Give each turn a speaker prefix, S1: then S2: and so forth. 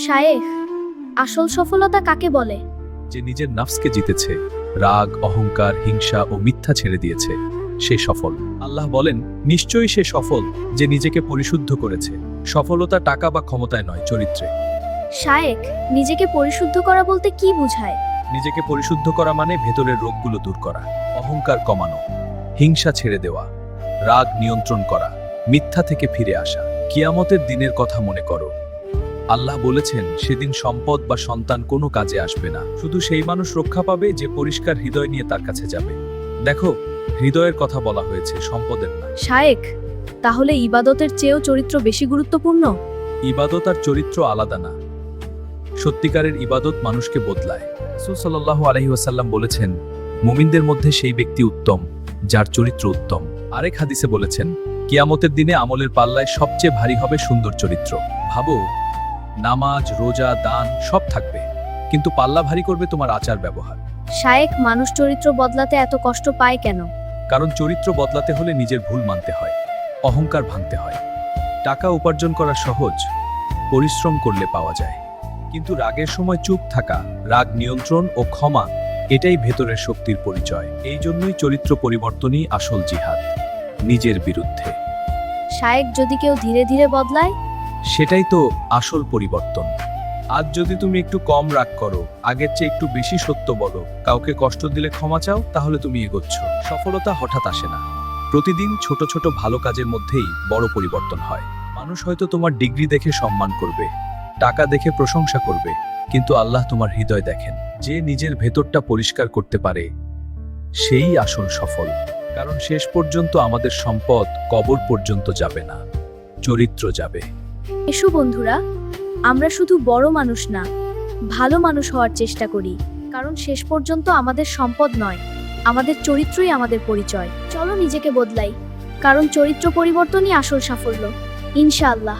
S1: শায়েখ, আসল সফলতা কাকে বলে?
S2: যে নিজের নফসকে জিতেছে, রাগ, অহংকার, হিংসা ও মিথ্যা ছেড়ে দিয়েছে, সে সফল। আল্লাহ বলেন, নিশ্চয়ই সে সফল যে নিজেকে পরিশুদ্ধ করেছে। সফলতা টাকা বা ক্ষমতায় নয়, চরিত্রে।
S1: শায়েখ, নিজেকে পরিশুদ্ধ করা বলতে কি বোঝায়?
S2: নিজেকে পরিশুদ্ধ করা মানে ভেতরের রোগগুলো দূর করা, অহংকার কমানো, হিংসা ছেড়ে দেওয়া, রাগ নিয়ন্ত্রণ করা, মিথ্যা থেকে ফিরে আসা। কিয়ামতের দিনের কথা মনে করো। আল্লাহ বলেছেন, সেদিন সম্পদ বা সন্তান কোনো কাজে আসবে না, শুধু সেই মানুষ রক্ষা পাবে যে পরিষ্কার হৃদয় নিয়ে তার কাছে যাবে। দেখো, হৃদয়ের কথা বলা হয়েছে, সম্পদের না।
S1: শায়েখ, তাহলে ইবাদতের চেয়েও চরিত্র বেশি গুরুত্বপূর্ণ?
S2: ইবাদত আর চরিত্র আলাদা না। সত্যিকারের ইবাদত মানুষকে বদলায়। রাসূল সাল্লাল্লাহু আলাইহি ওয়াসাল্লাম বলেছেন, মুমিনদের মধ্যে সেই ব্যক্তি উত্তম যার চরিত্র উত্তম। আরেক হাদিসে বলেছেন, কিয়ামতের দিনে আমলের পাল্লায় সবচেয়ে ভারী হবে সুন্দর চরিত্র। ভাবো, নামাজ, রোজা, দান সব থাকবে, কিন্তু পাল্লা ভারী করবে তোমার আচার ব্যবহার।
S1: শায়েখ, মানুষ চরিত্র বদলাতে এত কষ্ট পায় কেন?
S2: কারণ চরিত্র বদলাতে হলে নিজের ভুল মানতে হয়, অহংকার ভাঙতে হয়। টাকা উপার্জন করা সহজ, পরিশ্রম করলে পাওয়া যায়। কিন্তু রাগের সময় চুপ থাকা, রাগ নিয়ন্ত্রণ ও ক্ষমা, এটাই ভেতরের শক্তির পরিচয়। এই জন্যই চরিত্র পরিবর্তনই আসল জিহাদ, নিজের বিরুদ্ধে।
S1: শায়েখ, যদি কেউ ধীরে ধীরে বদলায়?
S2: সেটাই তো আসল পরিবর্তন। আজ যদি তুমি একটু কম রাগ করো, আগের চেয়ে একটু বেশি সত্য বলো, কাউকে কষ্ট দিলে ক্ষমা চাও, তাহলে তুমি এগোচ্ছ। সফলতা হঠাৎ আসে না, প্রতিদিন ছোট ছোট ভালো কাজের মধ্যেই বড় পরিবর্তন হয়। মানুষ হয়তো তোমার ডিগ্রি দেখে সম্মান করবে, টাকা দেখে প্রশংসা করবে, কিন্তু আল্লাহ তোমার হৃদয় দেখেন। যে নিজের ভেতরটা পরিষ্কার করতে পারে, সেই আসল সফল। কারণ শেষ পর্যন্ত আমাদের সম্পদ কবর পর্যন্ত যাবে না, চরিত্র যাবে।
S1: এসো বন্ধুরা, আমরা শুধু বড় মানুষ না, ভালো মানুষ হওয়ার চেষ্টা করি। কারণ শেষ পর্যন্ত আমাদের সম্পদ নয়, আমাদের চরিত্রই আমাদের পরিচয়। চলো নিজেকে বদলাই, কারণ চরিত্র পরিবর্তনই আসল সাফল্য। ইনশাআল্লাহ।